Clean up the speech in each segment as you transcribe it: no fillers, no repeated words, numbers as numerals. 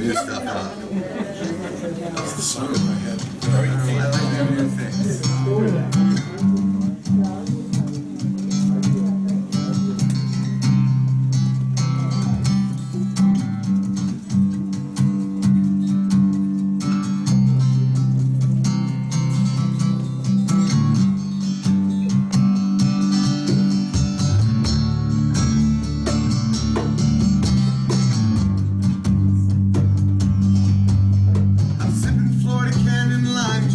new stuff up. That's the song in my head. I like their new things. I'm sipping Florida Cannon Lime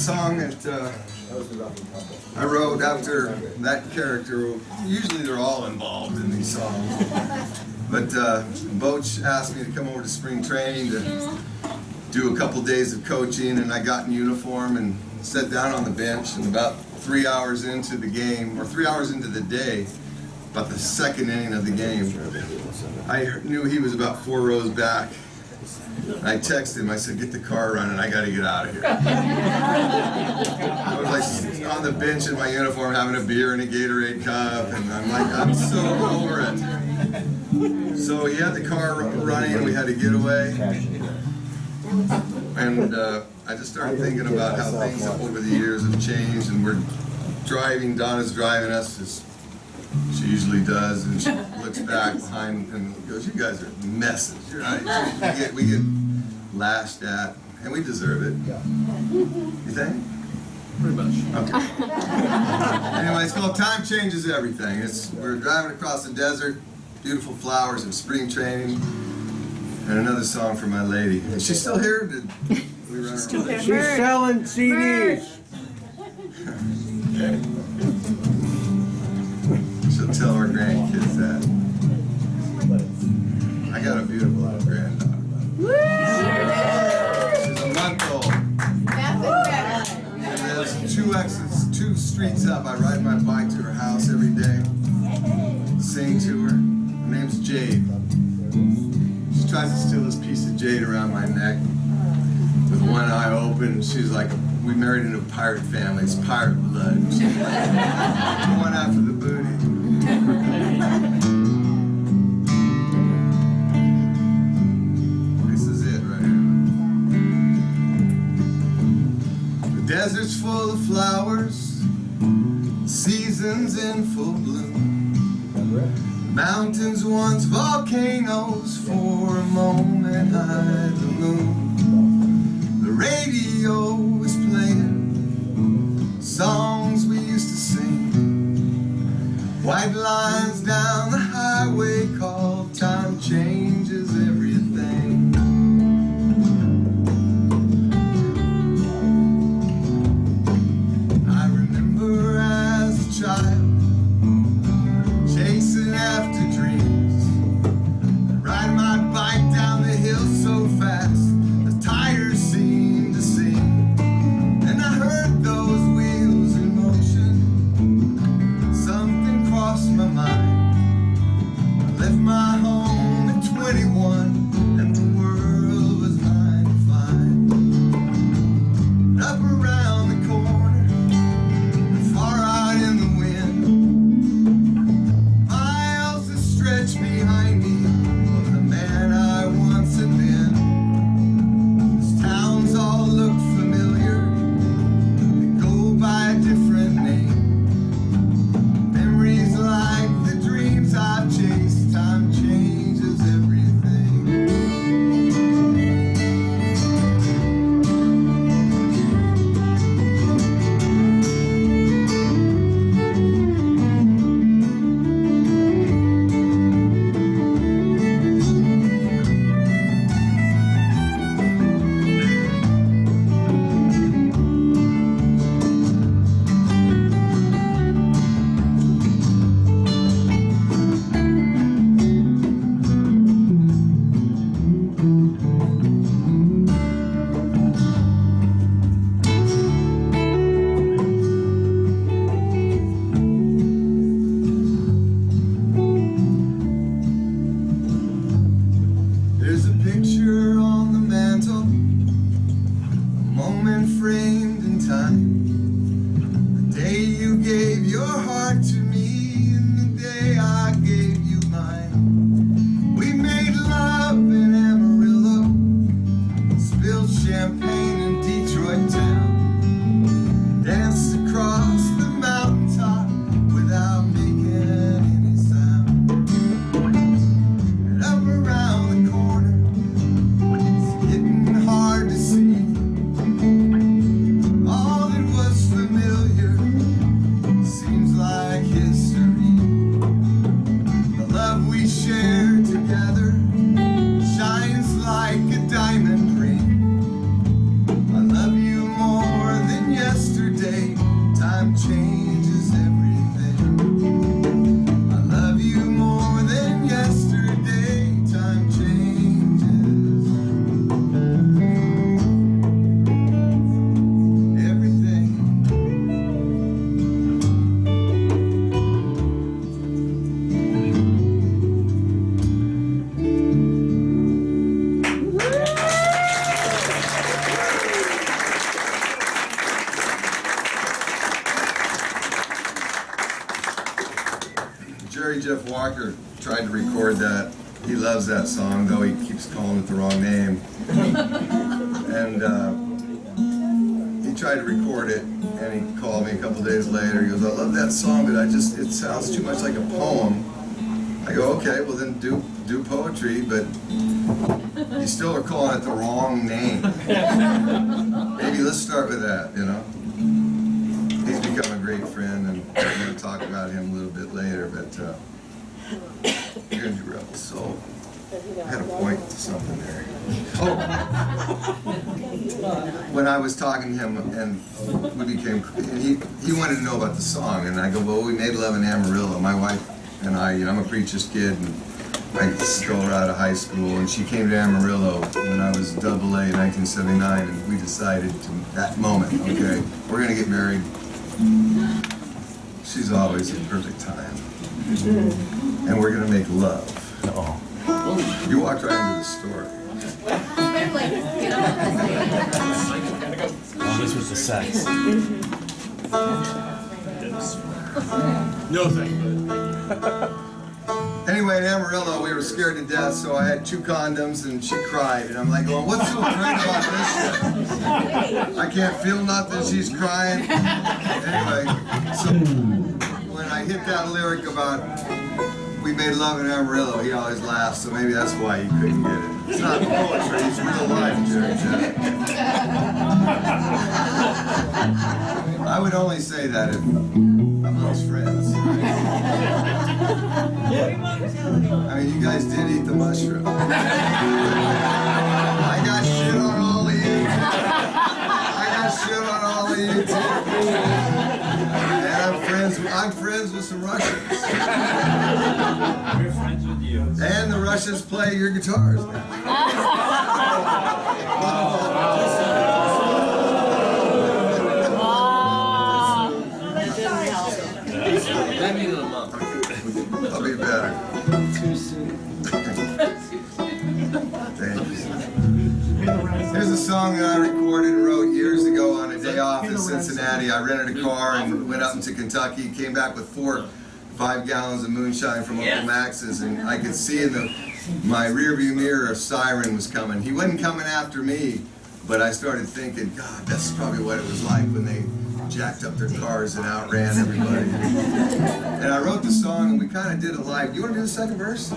song that I wrote after that character. Usually they're all involved in these songs. But Boach asked me to come over to spring training to do a couple days of coaching, and I got in uniform and sat down on the bench, and about 3 hours into the game, or 3 hours into the day, about the second inning of the game, I knew he was about 4 rows back. I texted him, I said, get the car running, I gotta get out of here. I was like on the bench in my uniform having a beer and a Gatorade cup, and I'm like, I'm so over it. So he had the car running and we had to get away. And I just started thinking about how things over the years have changed, and we're driving, Donna's driving us as she usually does, and she looks back behind and goes, you guys are messes. You're not, we get lashed at, and we deserve it. You think? Pretty much. Okay. Anyway, it's called Time Changes Everything. We're driving across the desert, beautiful flowers of spring training, and another song for my lady. Is she still here? Did we run her away? She's selling CDs. She'll tell our grandkids that. I got a beautiful little granddaughter. She's a month old. And there's 2 streets up. I ride my bike to her house every day. Sing to her. Her name's Jade. She tries to steal this piece of jade around my neck with one eye open. She's like, we married into a pirate family. It's pirate blood. She's going after the booty. This is it right here. The desert's full of flowers, seasons in full bloom. Mountains once volcanoes, for a moment hide the moon. The radio is playing songs we used to sing. White lines down the highway called Time Changes Everything. I remember as a child chasing after dreams, ride my bike down the hill so fast. Jeff Walker tried to record that. He loves that song, though he keeps calling it the wrong name. And he tried to record it, and he called me a couple days later. He goes, I love that song, but it sounds too much like a poem. I go, okay, well then do poetry, but you still are calling it the wrong name. Maybe let's start with that, you know? He's become a great friend, and we're going to talk about him a little bit later, but you're going to do Rebel Soul. I had a point to something there. Oh! When I was talking to him, and we became, and he wanted to know about the song, and I go, well, we made love in Amarillo. My wife and I, you know, I'm a preacher's kid, and I stole her out of high school, and she came to Amarillo when I was AA in 1979, and we decided to, that moment, okay, we're going to get married. She's always the perfect time. And we're going to make love. Oh. You walked right into the story. Oh, this was the sex. No thank you. Anyway, in Amarillo, we were scared to death, so I had 2 condoms, and she cried. And I'm like, well, what's so great about this shit? I can't feel nothing, she's crying. Anyway, so when I hit that lyric about we made love in Amarillo, he always laughs, so maybe that's why he couldn't get it. It's not poetry, it's real life, Jerry Jack. I would only say that if amongst friends. I mean, you guys did eat the mushroom. I got shit on all of you. I got shit on all of you too. And I'm friends with some Russians. We're friends with you. And the Russians play your guitars now. That means a month. I'll be better. Thanks. Here's a song that I recorded and wrote years ago on a day off in Cincinnati. I rented a car and went up into Kentucky, came back with 5 gallons of moonshine from Uncle Max's, and I could see in my rearview mirror a siren was coming. He wasn't coming after me, but I started thinking, God, that's probably what it was like when they jacked up their cars and outran everybody. And I wrote the song, and we kind of did it live. You want to do the second verse?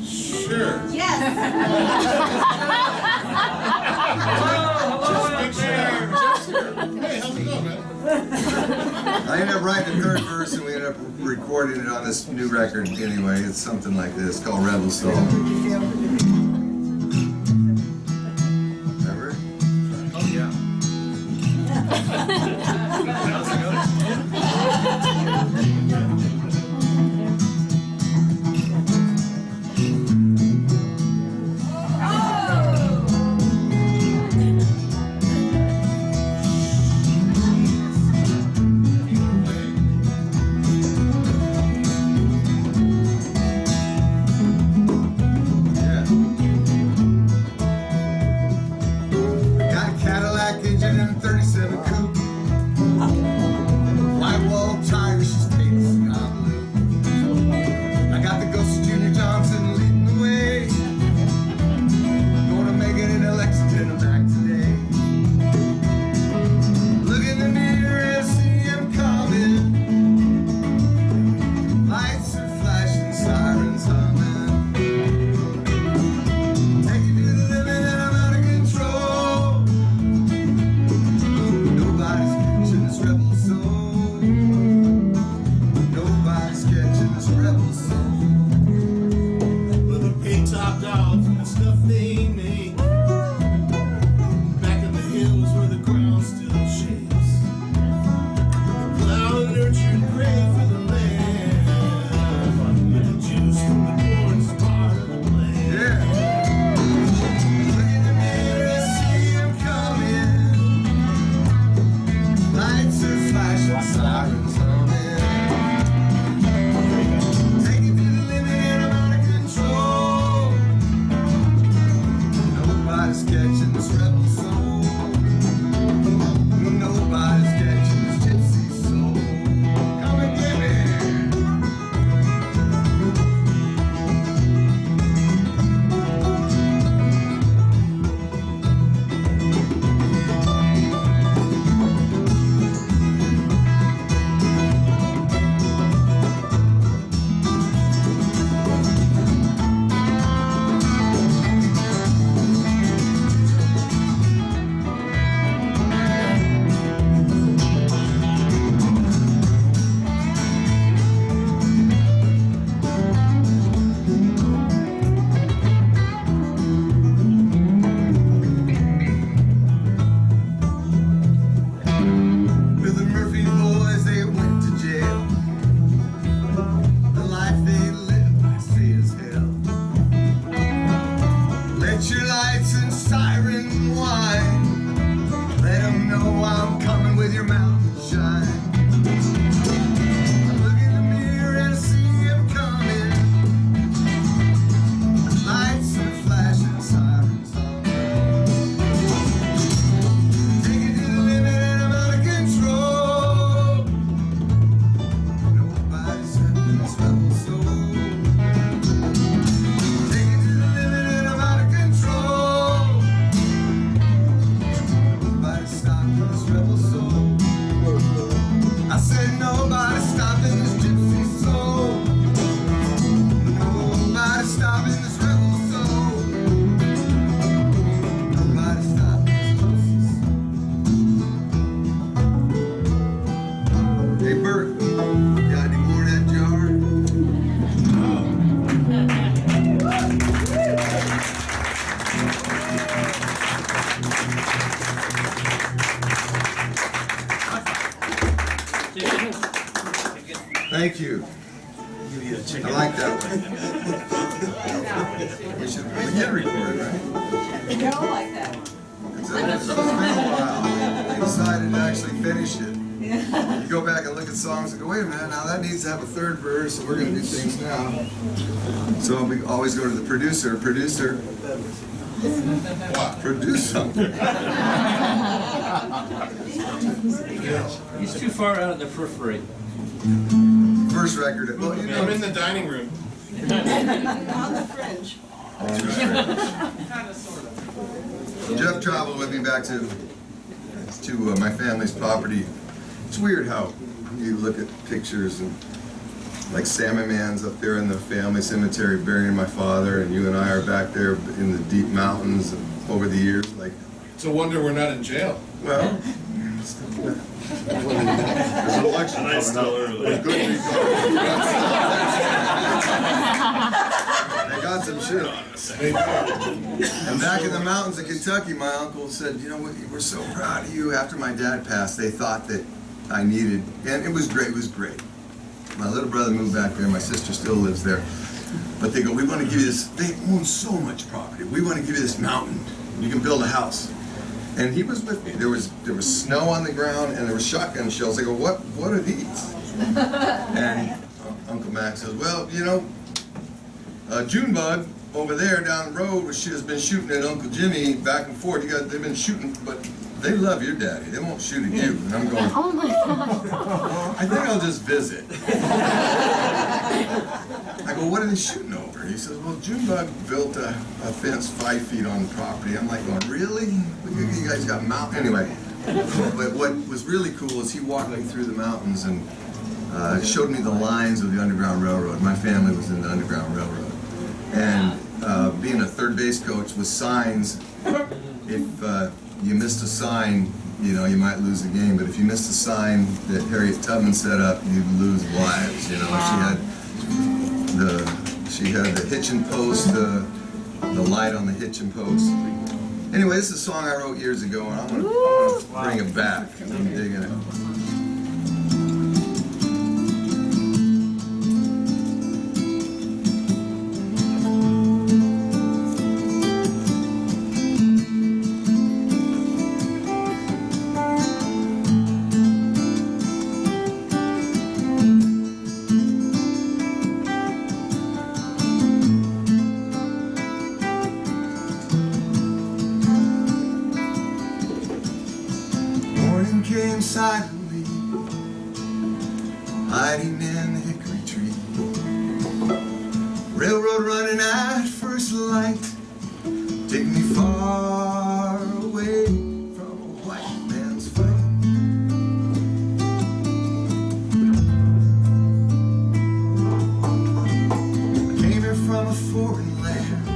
Sure. Yes. Hey, how's it going, man? I ended up writing the 3rd verse, and we ended up recording it on this new record anyway. It's something like this, called Rebel Soul. Remember? Oh, yeah. How's it going? lights and siren wine. Let them know I'm coming with your mountain shine. I look in the mirror and I see him coming. Lights are flashing, sirens on. Take it to the limit and I'm out of control. Nobody's having this rebel soul. Take it to the limit and I'm out of control. Nobody's stopping this rebel soul. I said nobody's stopping this gypsy soul. Nobody's stopping this rebel soul. Nobody's stopping this gypsy soul. Hey Bert, got any more in that jar? Thank you. I like that one. We should get recorded, right? They all like that one. It's been a while. They decided to actually finish it. You go back and look at songs and go, wait a minute, now that needs to have a third verse, so we're going to do things now. So we always go to the producer. Producer, produce something. He's too far out of the periphery. First record. Well, you I'm know, in the dining room. On the Fringe. Jeff traveled with me back to my family's property. It's weird how you look at pictures and like Salmon Man's up there in the family cemetery burying my father, and you and I are back there in the deep mountains over the years. Like, It's a wonder we're not in jail. well, there's an election coming up. With good They got some shit on us. And back in the mountains of Kentucky, my uncle said, you know what, we're so proud of you. After my dad passed, they thought that I needed, and it was great. My little brother moved back there, my sister still lives there. But they go, we want to give you this, they own so much property. We want to give you this mountain. You can build a house. And he was with me. There was snow on the ground and there were shotgun shells. I go, what are these? And Uncle Max says, well, you know, Junebug over there down the road, she has been shooting at Uncle Jimmy back and forth. They've been shooting, but they love your daddy. They won't shoot at you. And I'm going, Oh my God. I think I'll just visit. I go, what are they shooting over? He says, well, Junebug built a fence 5 feet on the property. I'm like, going, really? You guys got mountain? Anyway, but what was really cool is he walked me through the mountains and showed me the lines of the Underground Railroad. My family was in the Underground Railroad. And being a third base coach with signs, if you missed a sign, you know, you might lose the game. But if you missed a sign that Harriet Tubman set up, you'd lose lives. You know, she had the hitching post, the light on the hitching post. Anyway, this is a song I wrote years ago, and I'm gonna bring it back. I'm digging it. Came silently, hiding in the hickory tree. Railroad running at first light, take me far away from a white man's fight. I came here from a foreign land,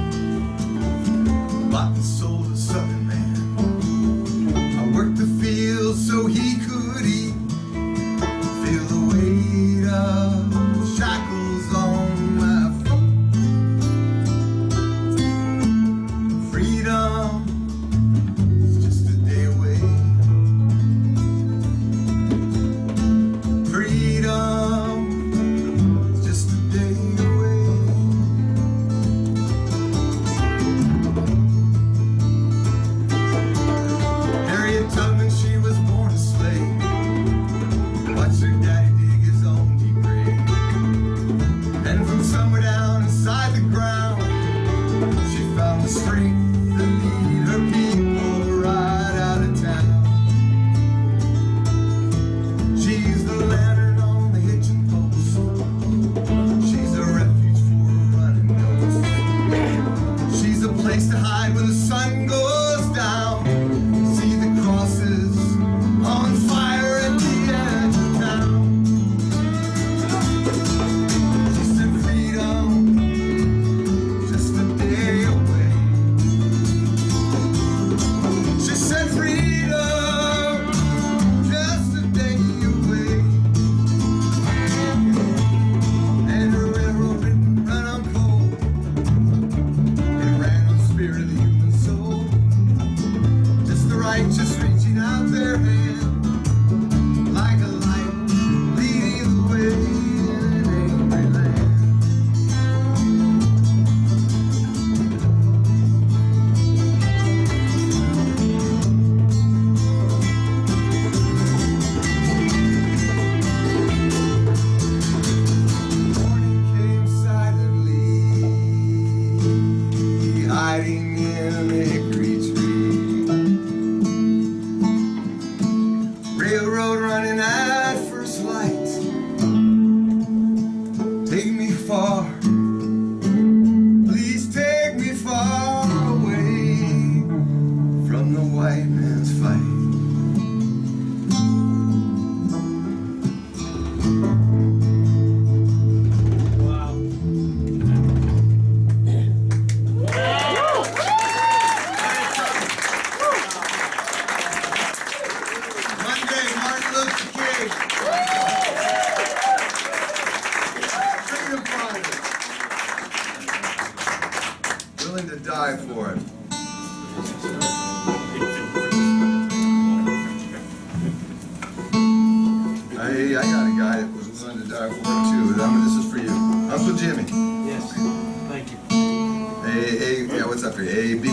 bought the soul of a southern man. I worked the fields so he could eat, feel the weight of shackles on my feet. the white man's fight. Monday, Martin Luther King. Freedom fighter. Willing to die for it. I got a guy that was willing to die for it too. This is for you. Uncle Jimmy. Yes. Thank you. Yeah, what's up here? A, B.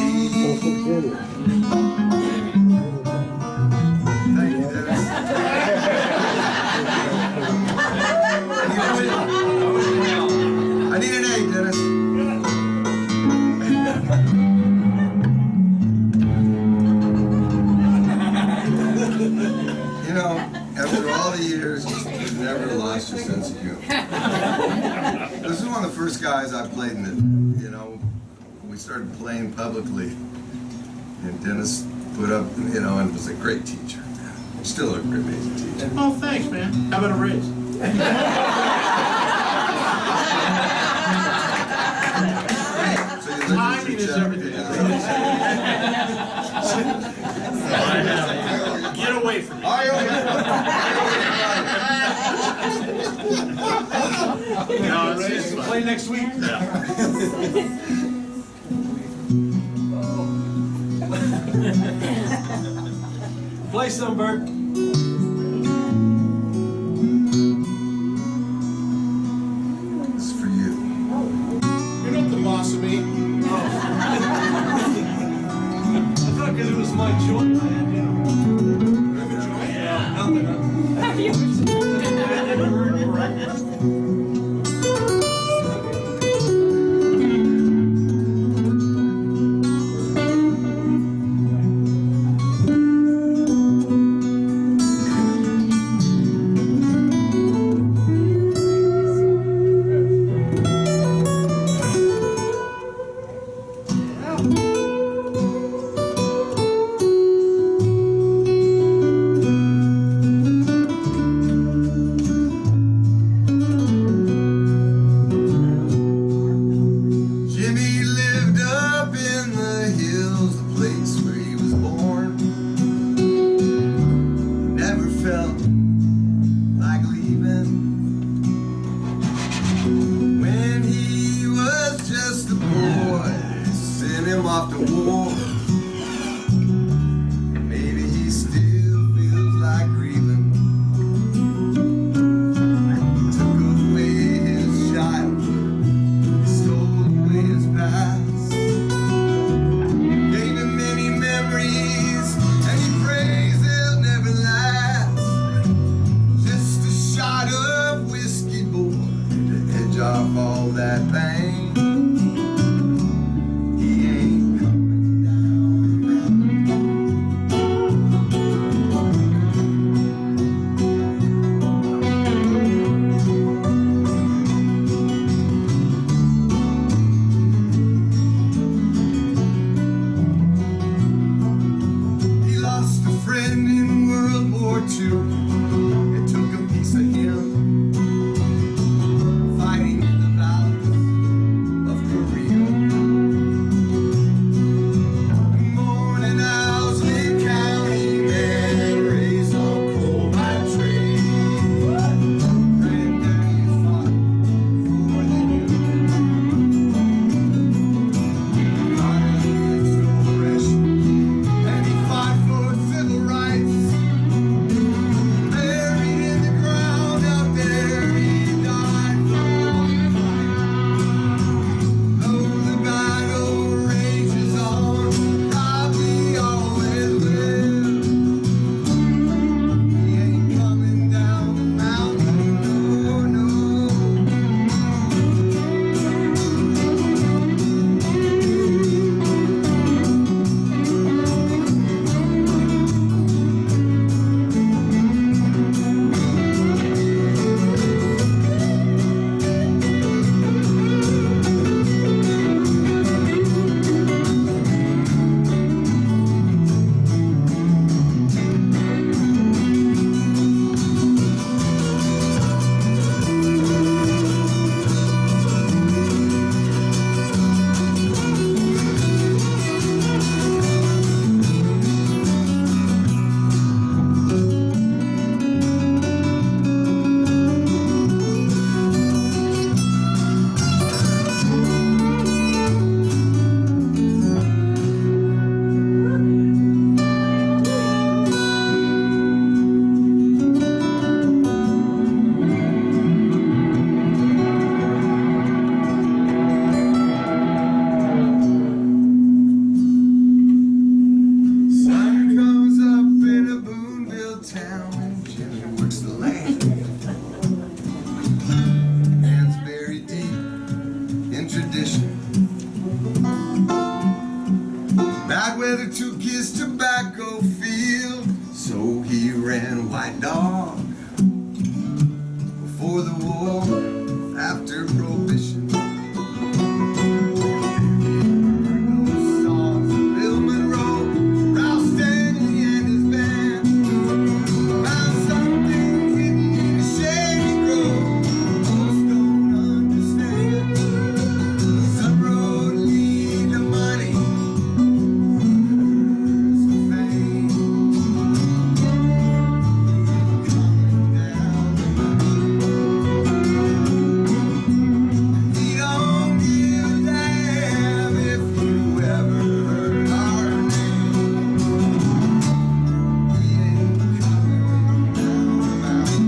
Thank you, Dennis. I need an A, Dennis. You know, after all the years, you've never lost your sense of humor. This is one of the first guys I played in it. You know, we started playing publicly, and Dennis put up, you know, and was a great teacher. Still an amazing teacher. Oh, thanks, man. How about a raise? So you Timing is everything. Get away from me. No, it's play next week. Play some, Bert. It's for you. You're not the boss of me. I thought because it was my joint, I had you. Yeah, nothing. Jimmy lived up in the hills, the place where he was born. Never felt like leaving. When he was just a boy, they sent him off to war. Maybe he still feels like grieving. Took away his childhood, stole away his past, gave him many memories, and he prays they'll never last. Just a shot of whiskey, boy, to edge off all that pain. He ain't coming down. He lost a friend in World War II. It took a piece of him, fighting in the valleys of Korea. Morning Owsley County man, raised on coal mine train. Granddaddy fought for the Union. Fought against oppression, and he fought for civil rights. tobacco field, so he ran white dog. Before the war, after prohibition. Songs of Bill Monroe, Ralph Stanley and his band found something hidden in a shady grove. Most don't understand. Some road lead to money, others to fame. Coming down the line. He don't give a damn if you ever heard our name. He ain't coming down the mountain.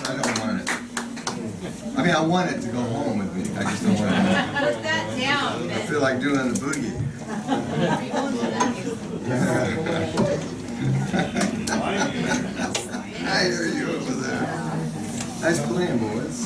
I don't want it. I mean, I want it to go home with me. I just don't want it. Put that down, I feel like doing the boogie. I hear you over there. Nice playing, boys.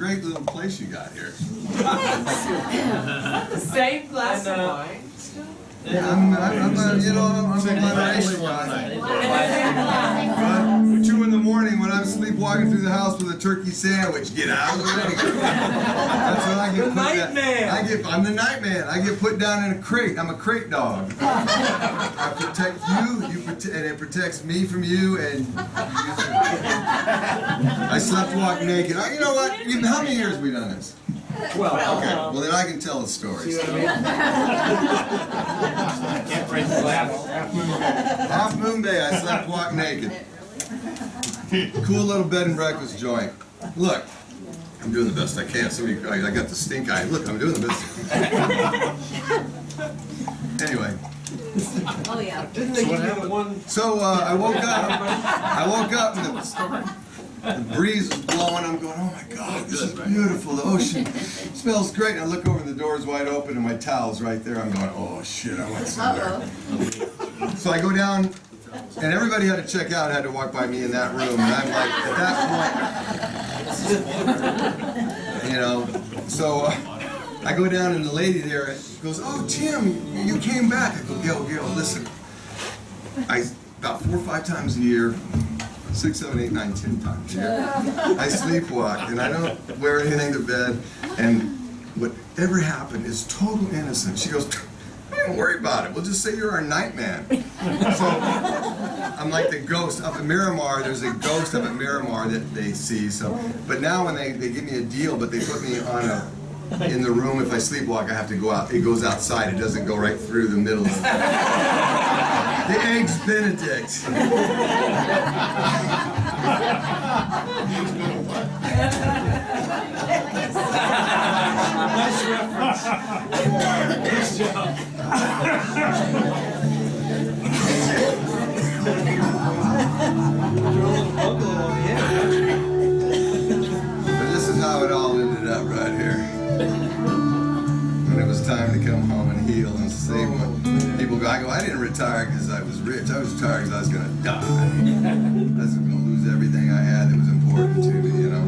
great little place you got here. Same glass of wine. I'm a moderation guy. But 2 in the morning when I'm sleepwalking through the house with a turkey sandwich, get out of the way. That's when I get The put night down. man. I'm the night man. I get put down in a crate. I'm a crate dog. I protect you, and it protects me from you, and I slept walk naked. You know what? How many years have we done this? Well, Okay, well then I can tell the stories. see what I mean? Can't break the glass. Half Moon Day, I slept walk naked. Cool little bed and breakfast joint. Look, I'm doing the best I can. I got the stink eye. Look, I'm doing the best. Anyway, Oh, yeah. Didn't they give you the one? so I woke up and the breeze was blowing. I'm going, oh my God, this is beautiful. The ocean smells great. And I look over and the door's wide open and my towel's right there. I'm going, oh shit, I went somewhere. So I go down, and everybody had to check out, had to walk by me in that room. And I'm like, at that point, you know, so I go down and the lady there goes, oh, Tim, you came back. I go, Gil, listen. About 4 or 5 times a year, 6, 7, 8, 9, 10 times a year, I sleepwalk and I don't wear anything to bed. And whatever happened is total innocent. She goes, don't worry about it. We'll just say you're our night man. So I'm like the ghost up at Miramar. There's a ghost up at Miramar that they see. So, but now when they give me a deal, but they put me on in the room. If I sleepwalk, I have to go out. It goes outside. It doesn't go right through the middle. The Eggs Benedict. Nice reference. Nice job. Throw a little bungalow on the end. But this is how it all ended up right here. When it was time to come home and heal and save my people go, I didn't retire because I was rich. I was retired because I was going to die. I was going to lose everything I had that was important to me, you know.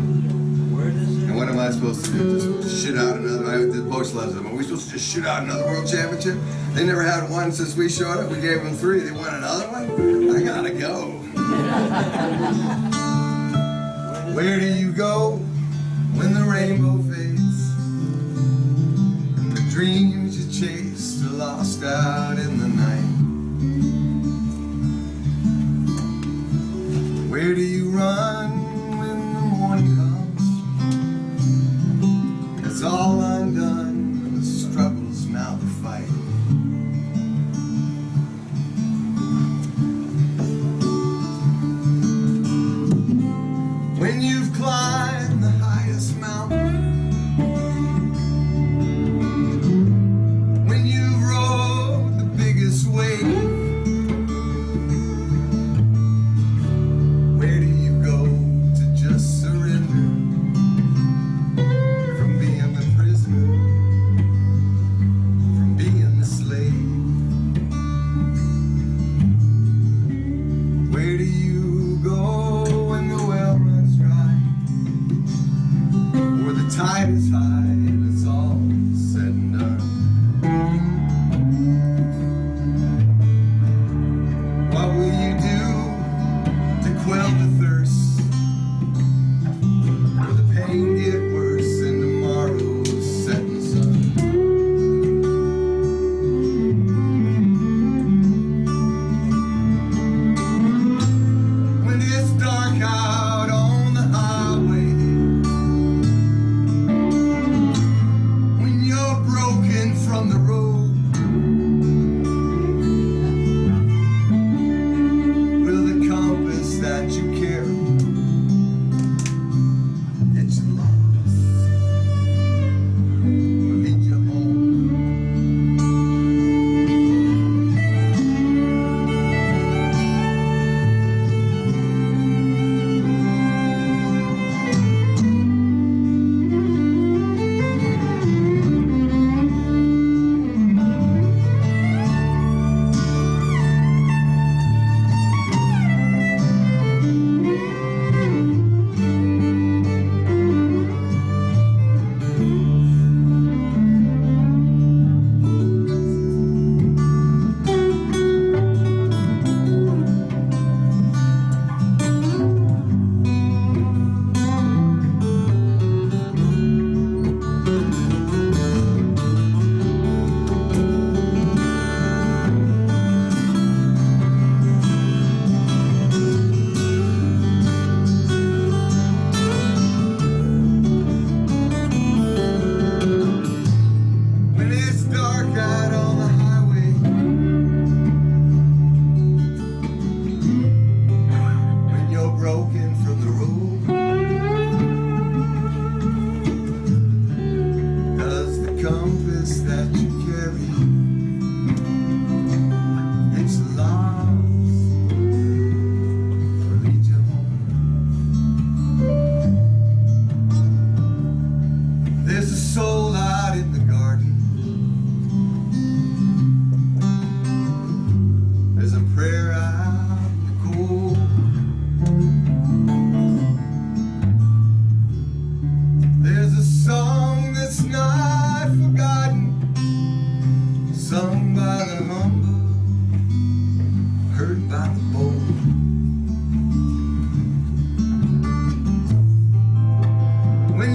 And what am I supposed to do? Just shit out another? The Bush loves them. Are we supposed to just shoot out another world championship? They never had one since we showed up. We gave them 3. They want another one? I gotta go. Where do you go when the rainbow fades and the dreams you chased are lost out in the night? Where do you run when the morning comes? It's all undone and the struggle's now the fight. When you've climbed the highest mountain, when you've rode the biggest wave, where do you go to just surrender from being the prisoner, from being the slave? Where do you go when the well runs dry, or the tide is high and it's all said and done? What will you do to quell the thirst, or the pain get worse in tomorrow's setting sun? When it's dark out on the highway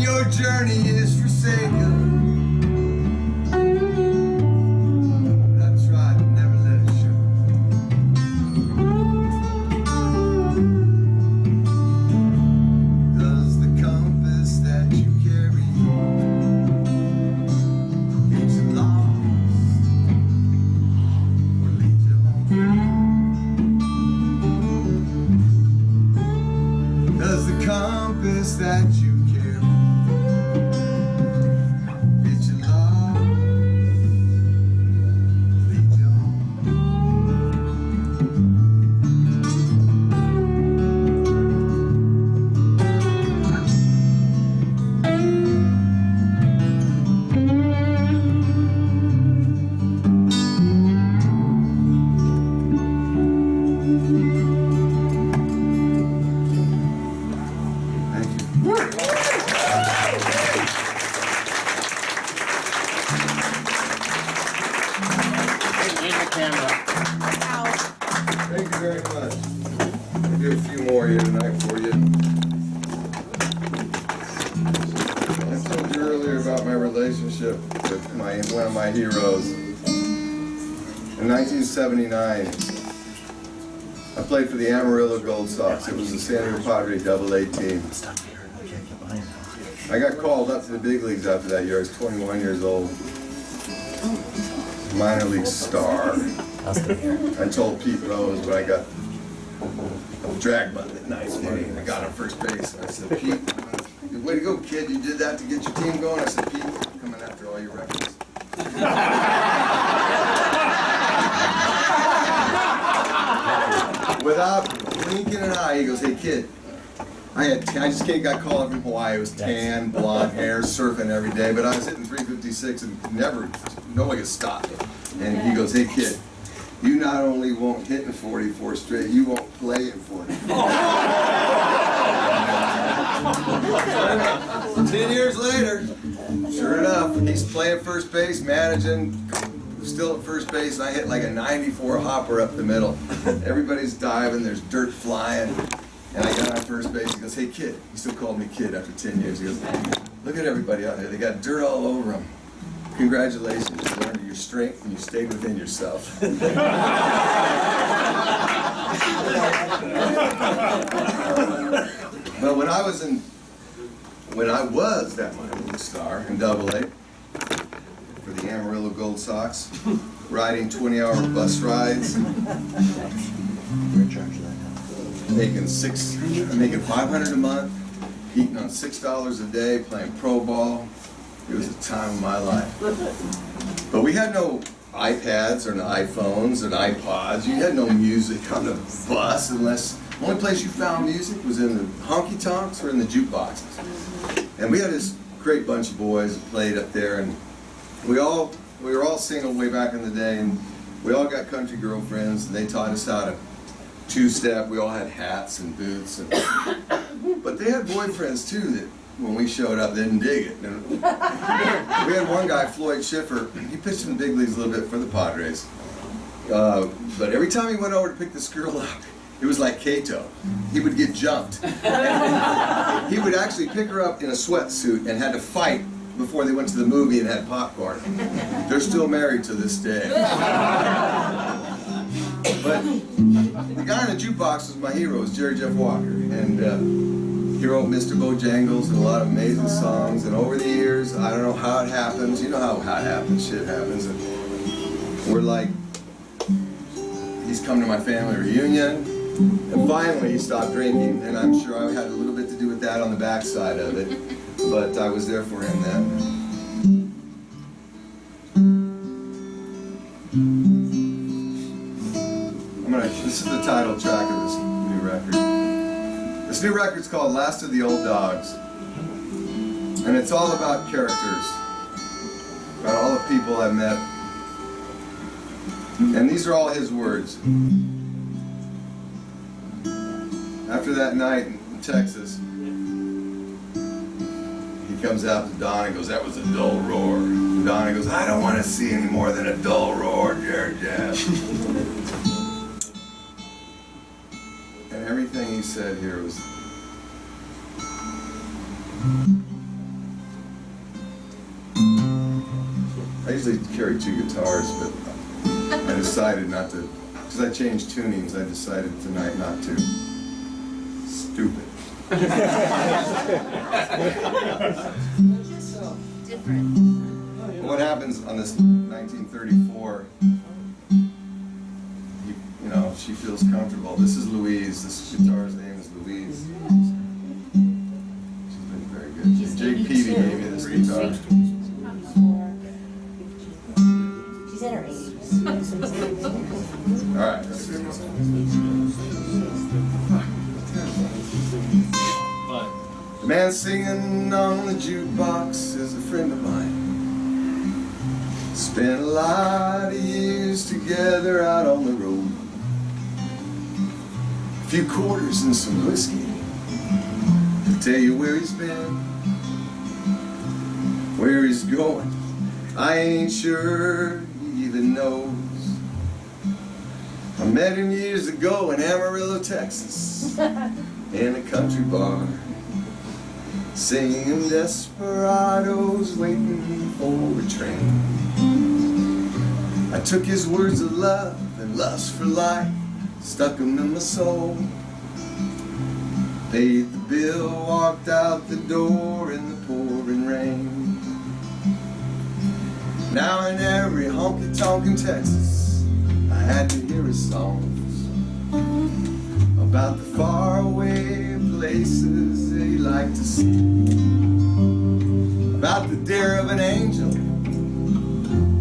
your journey is forsaken. I try to never let it show. Does the compass that you carry get you lost or lead you home? Does the compass that you carry get you lost, lead you home? Thank you. Thank you very much. I'll do a few more here tonight for you. I told you earlier about my relationship with one of my heroes. In 1979, I played for the Amarillo Gold Sox. It was the San Diego Padre AA team. I got called up to the big leagues after that year. I was 21 years old. Minor league star. I told Pete Rose when I got dragged by that night inning. I got on first base. I said, Pete, way to go, kid. You did that to get your team going. I said, Pete, I'm coming after all your records. Without blinking an eye, he goes, hey, kid. I just got called up from Hawaii. It was tan, blonde hair, surfing every day. But I was hitting 356 and nobody could stop me. And he goes, hey, kid. You not only won't hit in 44 straight, you won't play in 44. 10 years later, sure enough, he's playing first base, managing, still at first base, and I hit like a 94 hopper up the middle. Everybody's diving, there's dirt flying, and I got on first base. He goes, hey, kid. He still called me kid after 10 years. He goes, look at everybody out there. They got dirt all over them. Congratulations, you learned your strength and you stayed within yourself. But when I was that minor league star in AA for the Amarillo Gold Sox, riding 20-hour bus rides, making $500 a month, eating on $6 a day, playing pro ball. It was the time of my life. But we had no iPads or no iPhones or no iPods. You had no music on the bus unless the only place you found music was in the honky tonks or in the jukeboxes. And we had this great bunch of boys that played up there, and we were all single way back in the day, and we all got country girlfriends, and they taught us how to two-step. We all had hats and boots, but they had boyfriends too that when we showed up, they didn't dig it. And we had one guy, Floyd Schiffer. He pitched in the big leagues a little bit for the Padres. But every time he went over to pick this girl up, it was like Kato. He would get jumped. He would actually pick her up in a sweatsuit and had to fight before they went to the movie and had popcorn. They're still married to this day. But the guy in the jukebox was my hero, was Jerry Jeff Walker. And he wrote Mr. Bojangles and a lot of amazing songs. And over the years, I don't know how it happens. You know how it happens, shit happens. And we're like, he's come to my family reunion. And finally, he stopped drinking. And I'm sure I had a little bit to do with that on the backside of it. But I was there for him then. This is the title track of this new record. This new record's called Last of the Old Dogs. And it's all about characters. About all the people I've met. And these are all his words. After that night in Texas, he comes out to Don and goes, that was a dull roar. And Don goes, I don't want to see any more than a dull roar, Jerry Jeff. And everything he said here was usually carry 2 guitars, but I decided not to, because I changed tunings, I decided tonight not to. Stupid. Just different. What happens on this 1934, you know, she feels comfortable. This is Louise, this guitar's name is Louise. She's been very good. She's Jake 82. Peavy gave me this guitar. She's in her 80s. Alright. But The man singing on the jukebox is a friend of mine. Spent a lot of years together out on the road. A few quarters and some whiskey to tell you where he's been, where he's going. I ain't sure he even knows. I met him years ago in Amarillo, Texas, in a country bar, singing desperados waiting for a train. I took his words of love and lust for life, stuck them in my soul, paid the bill, walked out the door in the pouring rain. Now in every honky-tonk in Texas, I had to hear his songs about the faraway places that he liked to see, about the dare of an angel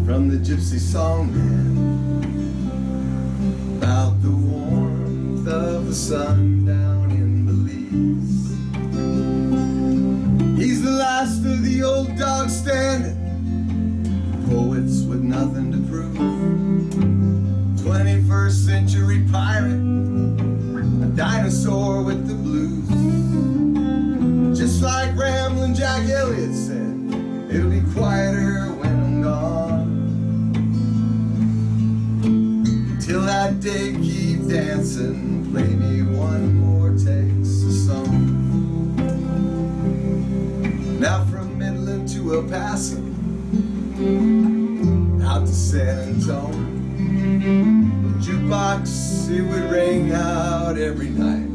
from the gypsy songman, about the warmth of the sun down in Belize. He's the last of the old dogs standing, poets with nothing to prove, 21st century pirate, a dinosaur with the blues. Just like Ramblin' Jack Elliott said, it'll be quieter when I'm gone. Till that day, keep dancing, play me one more Texas song. Now from Midland to El Paso, out to San Antonio, the jukebox, it would ring out every night.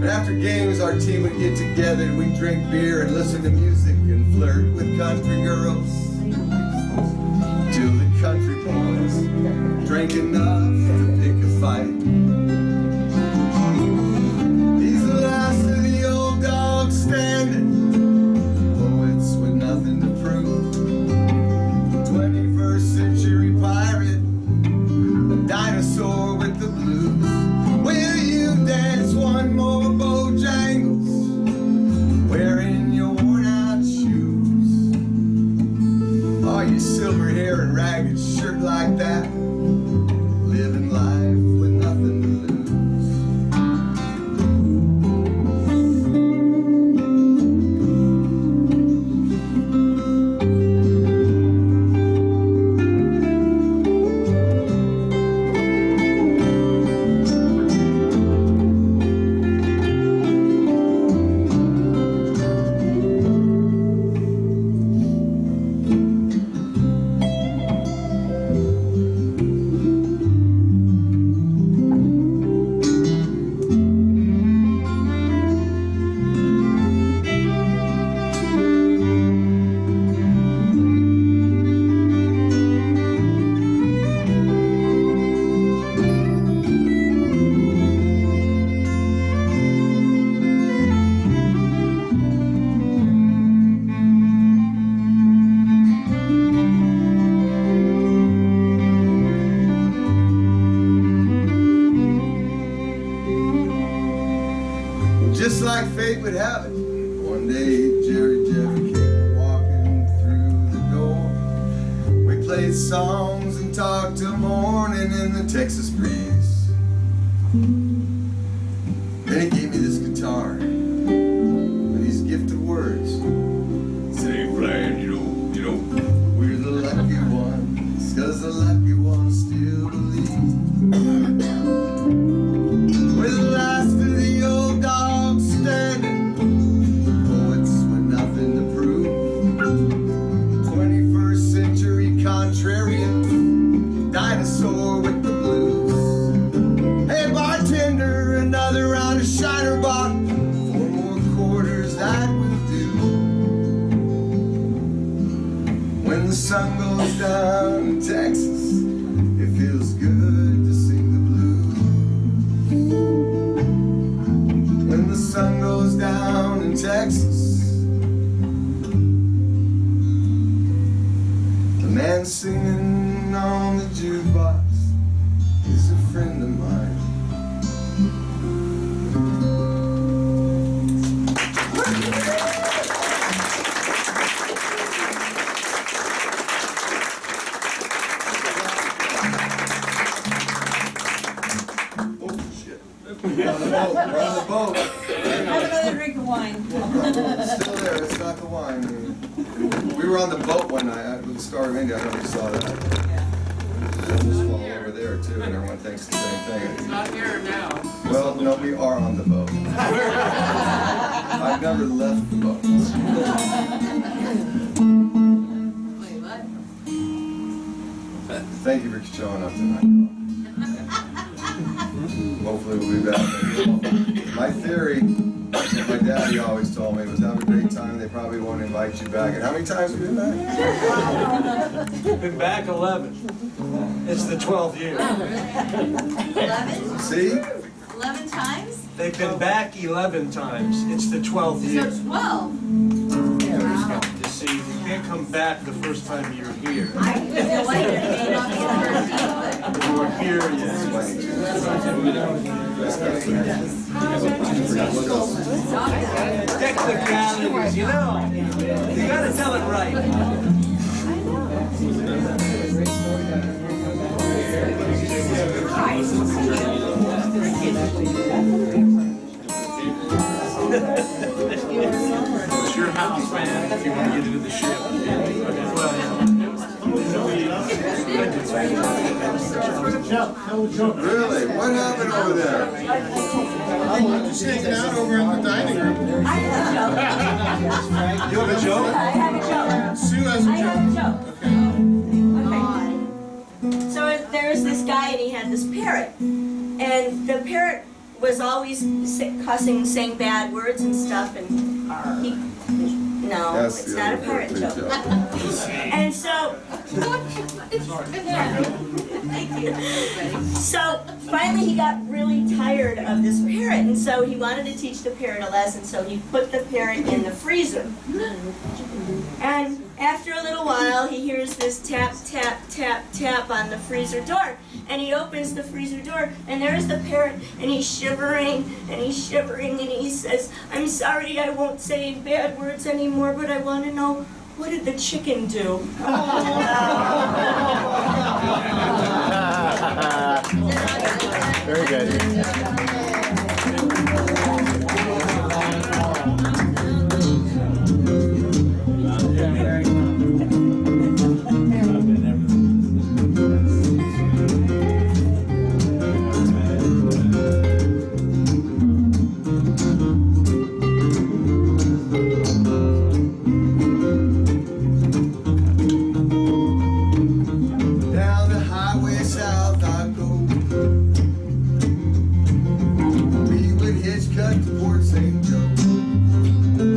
And after games, our team would get together and we'd drink beer and listen to music and flirt with country girls, till the country boys drank enough to pick a fight. He's the last of the old dogs standing, poets with nothing to prove, 21st century pirate, a dinosaur with the blues. Will you dance one more Bojangles, wearing your worn out shoes? Oh, your silver hair and ragged shirt like that, living life with nothing to lose. Just like fate would have it, one day Jerry Jeff came walking through the door. We played songs and talked till morning in the Texas breeze. Then he gave me this guitar and these gifted words. Say, Flan, you know, we're the lucky ones, 'cause the lucky ones still believe. We're the last of the old dogs standing, poets with nothing to prove, 21st the sun goes down in Texas, it feels good to sing the blues. When the sun goes down in Texas, the man singing on the jukebox is a friend of mine. We're on the boat. Have another drink of wine. It's still there. It's not the wine. We were on the boat one night with the Star of India. I don't know if you saw that. Almost fall over there too, and everyone thinks the same thing. It's not here now. Well, no, we are on the boat. I've never left the boat. Wait, what? Thank you for showing up tonight. Hopefully we'll be back. My theory, that my daddy always told me, was have a great time. They probably won't invite you back. And how many times have you been back? Been back 11. It's the 12th year. 11? See? 11 times? They've been back 11 times. It's the 12th year. So 12. You see, you can't come back the first time you're here. I feel like it may not be the 13th, You were here, yes. Technicalities, you know. You gotta tell it right. It's your house, man, if you want to get into the ship. Really? What happened over there? I'm just hanging out over in the dining room. I have You have a a joke? joke. I have a joke. Sue has a I have a joke. joke. Okay. So there's this guy and he had this parrot. And the parrot was always cussing, saying bad words and stuff. And he, no, That's it's the not a other parrot big joke. And so, thank you. So finally he got really tired of this parrot. And so he wanted to teach the parrot a lesson. So he put the parrot in the freezer. And after a little while, he hears this tap, tap, tap, tap on the freezer door. And he opens the freezer door, and there's the parrot, and he's shivering, and he says, "I'm sorry, I won't say bad words anymore, but I want to know, what did the chicken do?" Very good. Down the highway south I go. We would hitch cut to Port St. Joe.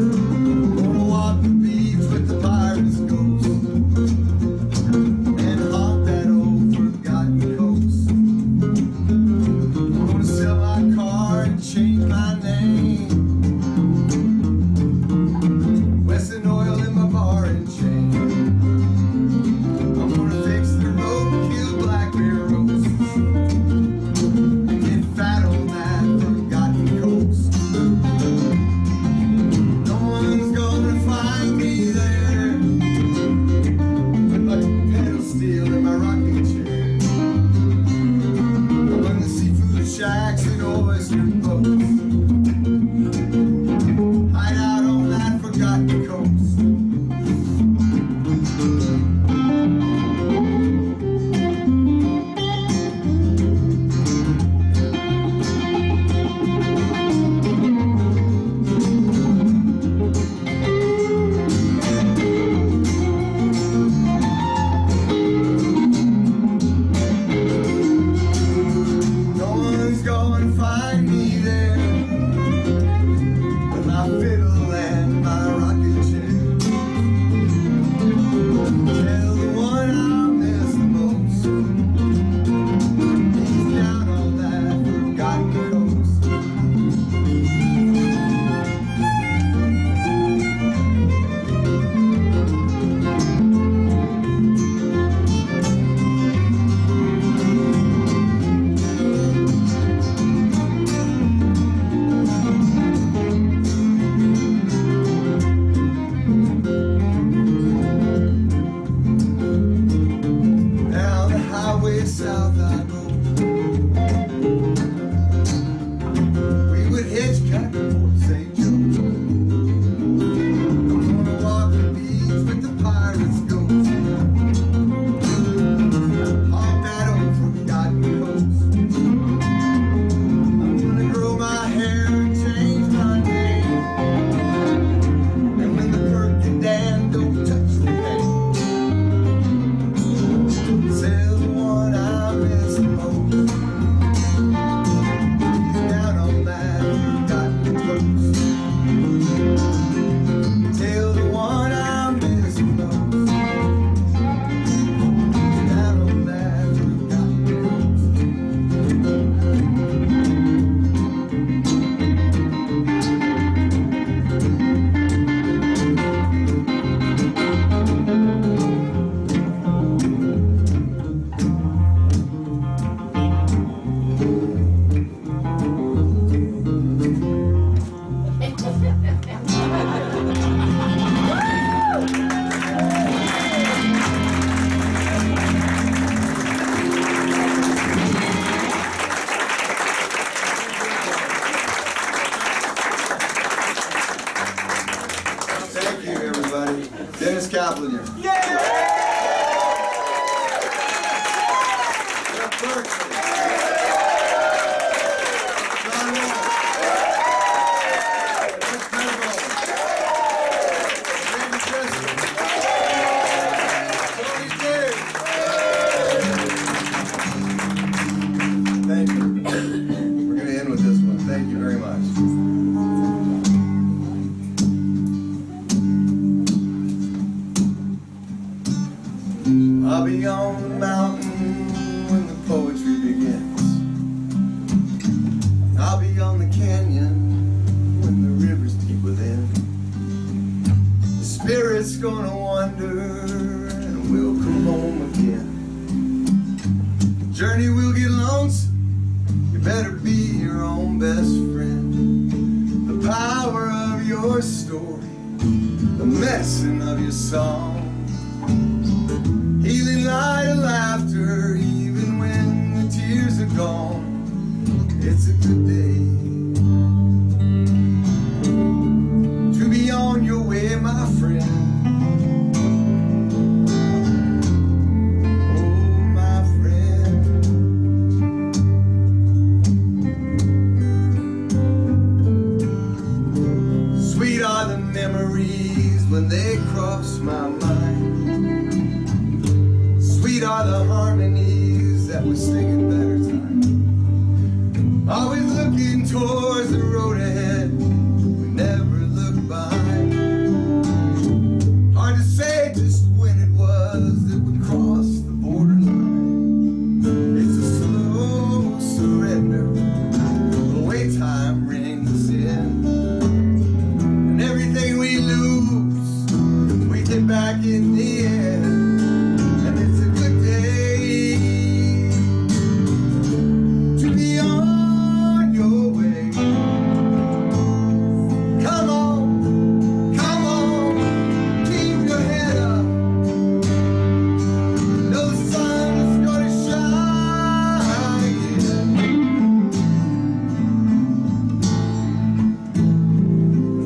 Dennis Kaplan here. Yeah! Jeff Berkeley. John Moore. Rich Penable. Randy Christian. Tony Diggs. Thank you. We're going to end with this one. Thank you very much. I'll be on the mountain when the poetry begins. I'll be on the canyon when the river's deep within. The spirit's gonna wander and we'll come home again. The journey will get lonesome, you better be your own best friend. The power of your story, the medicine of your song, healing light and laughter, even when the tears are gone. It's a good day to be on your way, my friend. Oh, my friend. Sweet are the memories when they cross my mind. Sweet are the harmonies that we sing in better times. Always looking towards the road ahead, we never look behind. Hard to say just when it was that we crossed the borderline. It's a slow surrender, the way time rings in. And everything we lose, we get back in the end.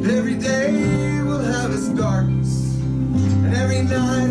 Every day will have its darkness, and every night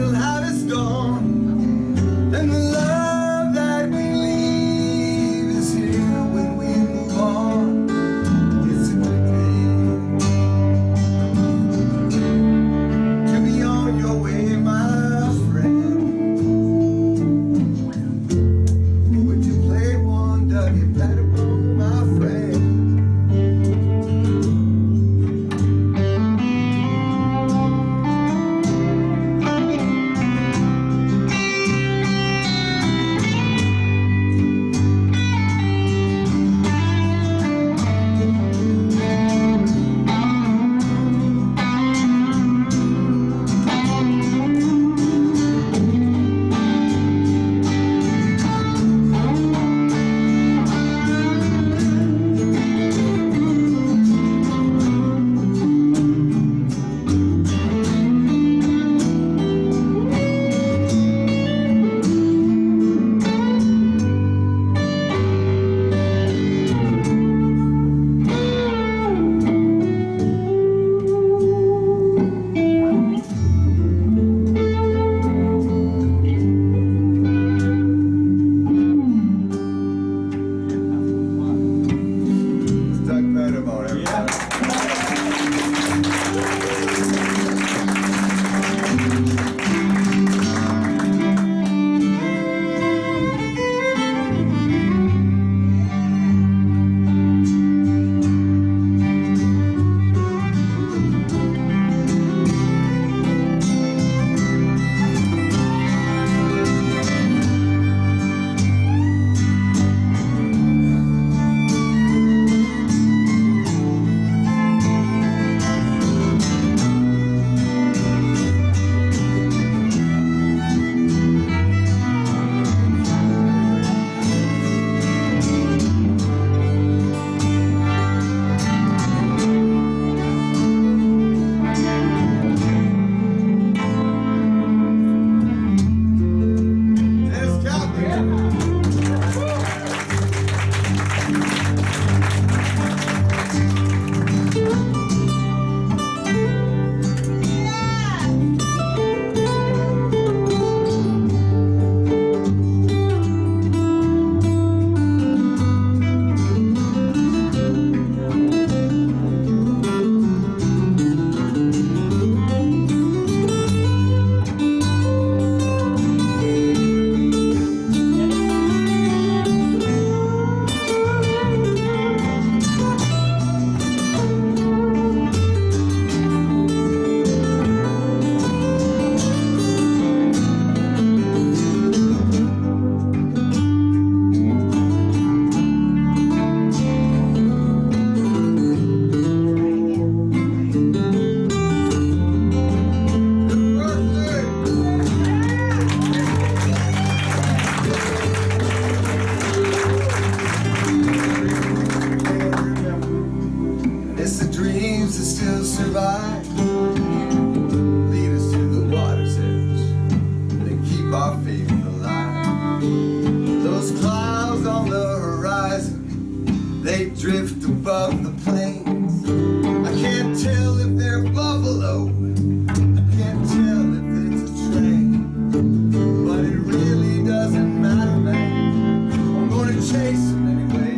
slow. I can't tell if it's a train, but it really doesn't matter, man. I'm gonna chase him anyway.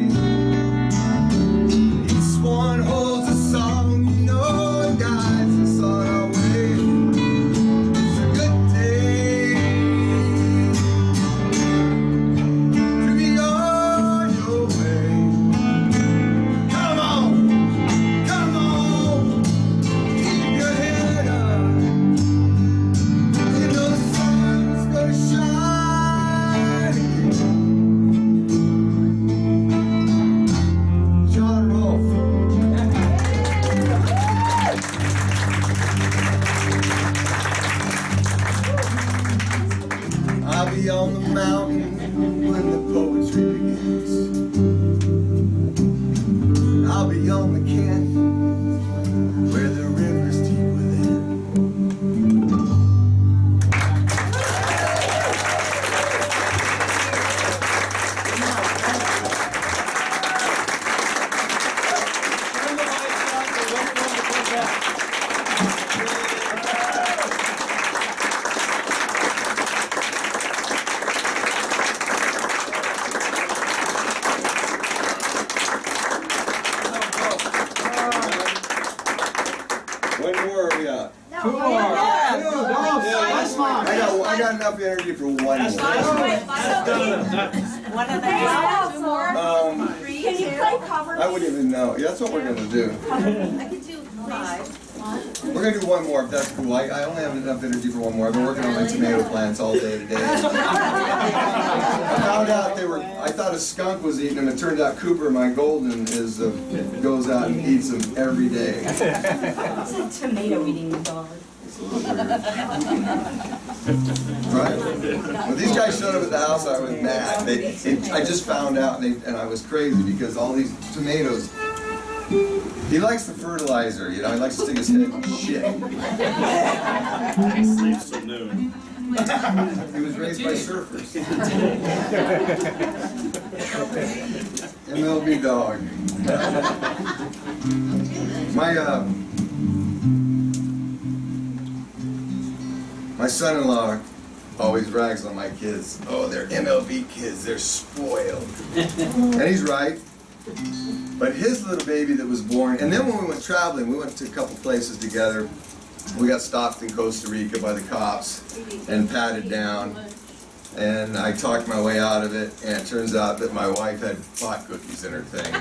Each one holds a song, you know, and guides us on our way. It's a good day to be on your way. Come on, keep your head up. You know the sun's gonna shine again. John Rolfe. I'll be on the mountain when the poetry begins. I'll be on the canyon where the river's deep within. Turn the lights out and wait for them to come back. One more, are we out? Two more. I got enough energy for one more. That's done. One of the Can you play cover? I wouldn't even know. Yeah, that's what we're gonna do. I could do 5. We're gonna do one more if that's cool. I only have enough energy for one more. I've been working on my tomato plants all day today. I found out I thought a skunk was eating them. It turned out Cooper, my golden, goes out and eats them every day. It's a tomato eating dog. Right? When these guys showed up at the house, I was mad. I just found out, and I was crazy because all these tomatoes. He likes the fertilizer, you know. He likes to stick his head in shit. He sleeps till noon. He was raised by surfers. MLB dog. My son-in-law always rags on my kids. Oh, they're MLB kids, they're spoiled. And he's right. But his little baby that was born, and then when we went traveling, we went to a couple places together. We got stopped in Costa Rica by the cops and patted down. And I talked my way out of it, and it turns out that my wife had pot cookies in her thing.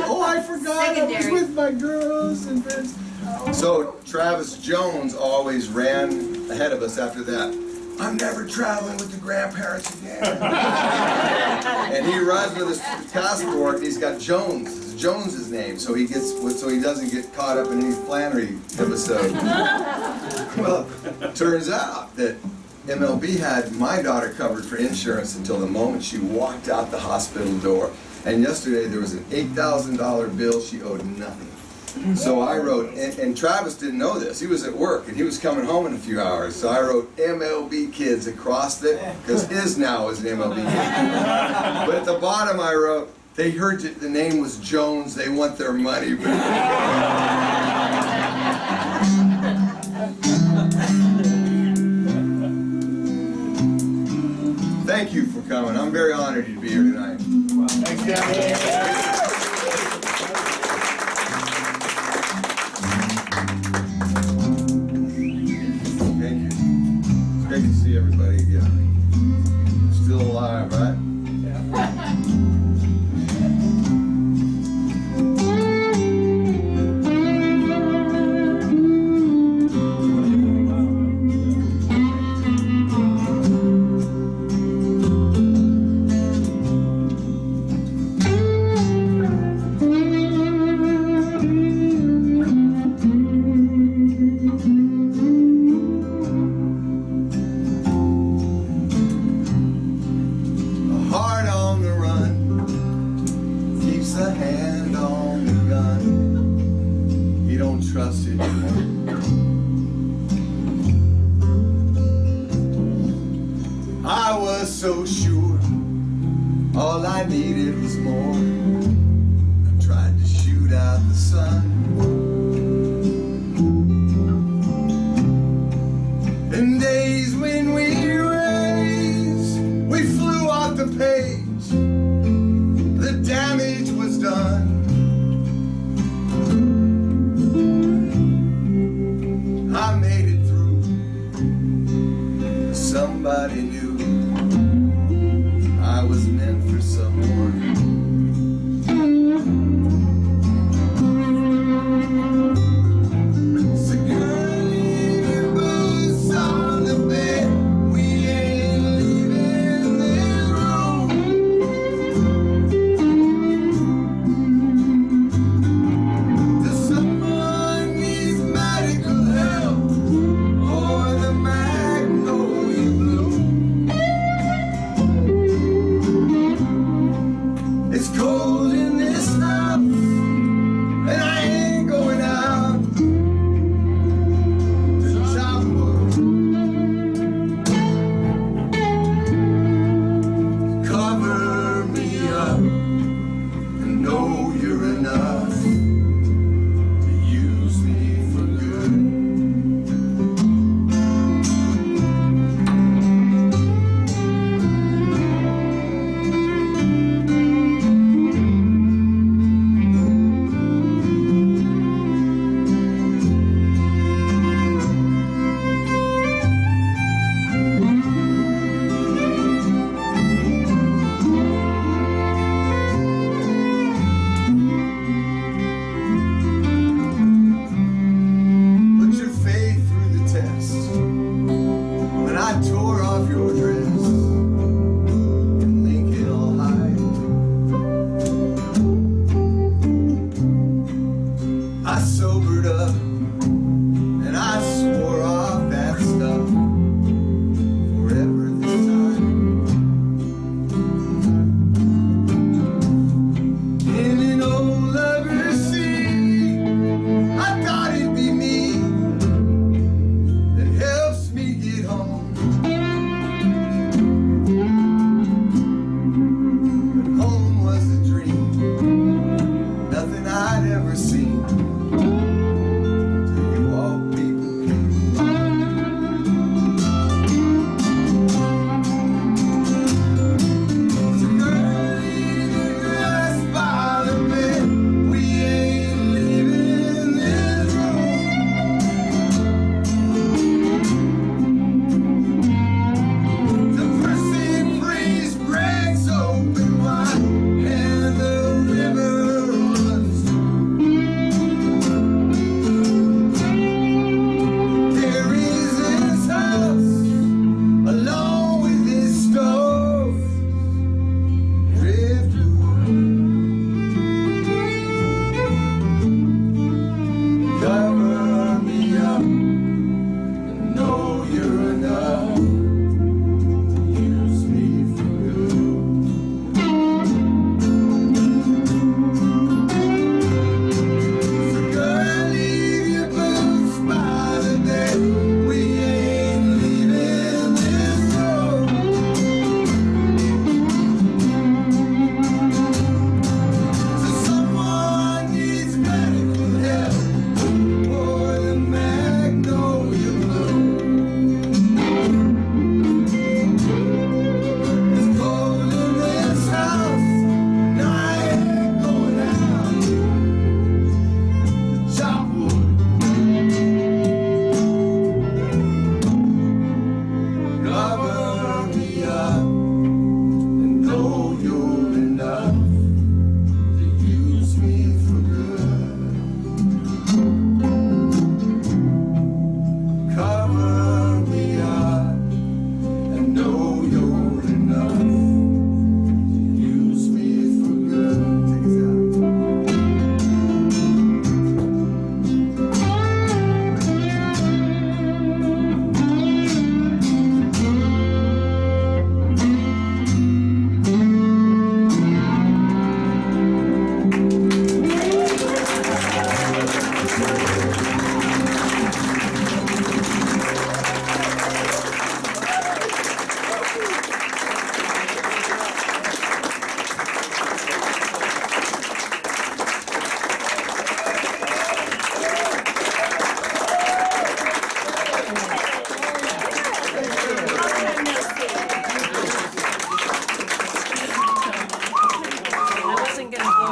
Oh, I forgot I was with my girls and friends. So Travis Jones always ran ahead of us after that. I'm never traveling with the grandparents again. And he rides with his passport, and he's got Jones. It's Jones's name, so he doesn't get caught up in any Flannery episode. Well, turns out that MLB had my daughter covered for insurance until the moment she walked out the hospital door. And yesterday there was an $8,000 bill she owed nothing. So I wrote, and Travis didn't know this. He was at work, and he was coming home in a few hours. So I wrote MLB kids across it, because his now is an MLB kid. But at the bottom I wrote, they heard the name was Jones, they want their money back. Thank you for coming. I'm very honored to be here tonight. Thanks, Gavin. Great to see everybody again. Still alive, right? Trust it anymore. I was so sure all I needed was more. I tried to shoot out the sun.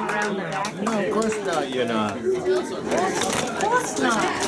around the back. No, of course not, you're not. Of course not.